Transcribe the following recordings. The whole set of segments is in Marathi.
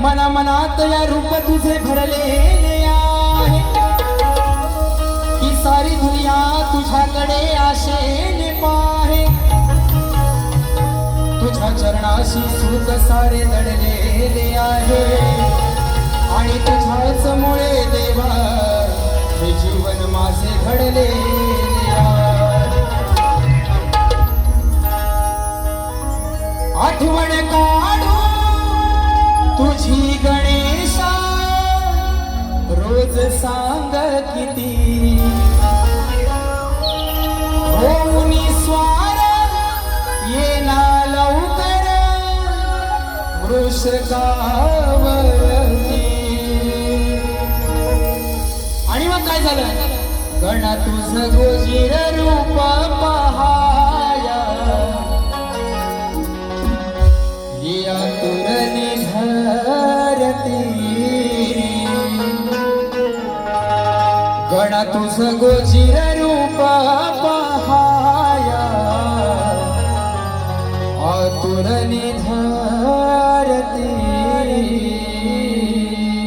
मना मनात या रूप तुझे भरलेले आहे की सारी दुनिया तुझ्याकडे आशेने पाहे तुझ्या चरणाशी सुख सारे दडलेले आहे आणि तुझ्याच मुळे देवा हे जीवन माझे घडले आठवण काढू तुझी गणेशा रोज सांग किती होऊनी स्वार येना लवकर वृषकावरती आणि मग काय झालं गणा तुझं गोजीर रूप पहाया या तुरनी धरती गणा तुझं गोजीर रूप पहाया आतुरनी धरती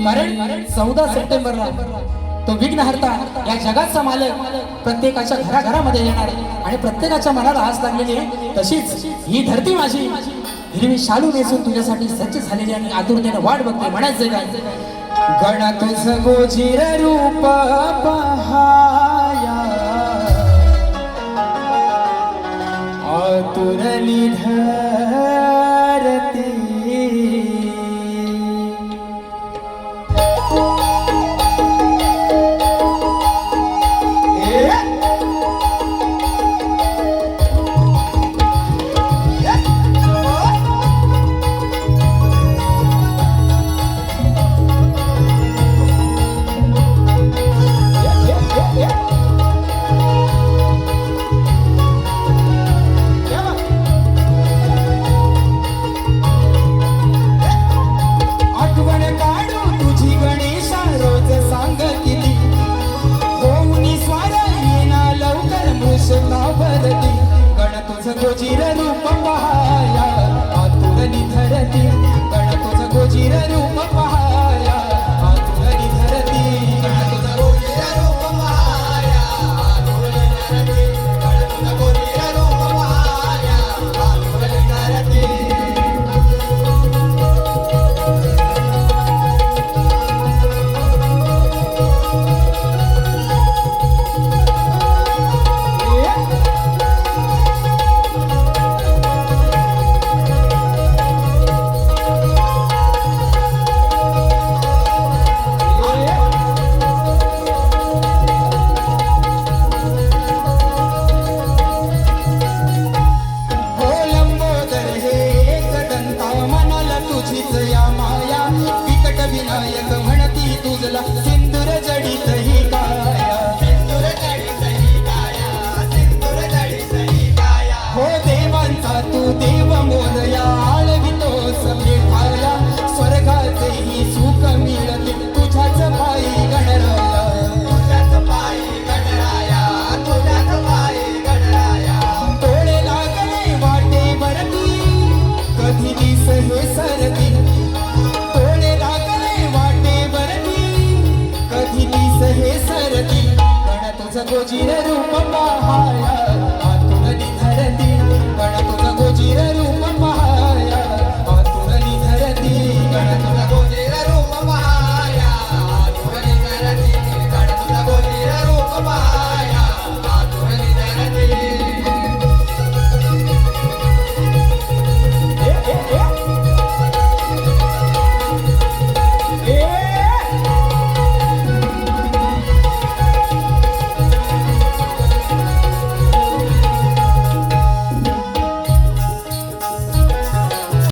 कारण 14 सप्टेंबरला तो विघ्नहर्ता या जगाचा मालक प्रत्येकाच्या घराघरामध्ये येणार आणि प्रत्येकाच्या मनाला आस लागलेली आहे तशीच ही धरती माझी हिरवी शालू नेसून तुझ्यासाठी सज्ज झालेली आणि आतुरतेने वाट बघते म्हणायचं काय गणा तुझं गोजीर रूप पहाया आतुरली धरती गोजीर रूप पहाया आतुरली धरती गण तुझं गोजीर रूप पहाया आतुरली धरती गण तुझं गोजीर रूप पहाया आतुरली धरती गण तुझं गोजीर रूप पहाया आतुरली धरती विनायक म्हणती तुझला सिंदूर जडीत ही काया सिंदूर जडीत ही काया सिंदूर जडीत ही काया हो देवांचा तू देव मोरया आळवितोस मिठाया स्वर्गाचे ही सुख मिळते तुझ्याच पायी गणराया तुझ्याच पायी गणराया तुझ्याच पायी गणराया तोळे लागले वाटेवरती कधी दिस हे सरती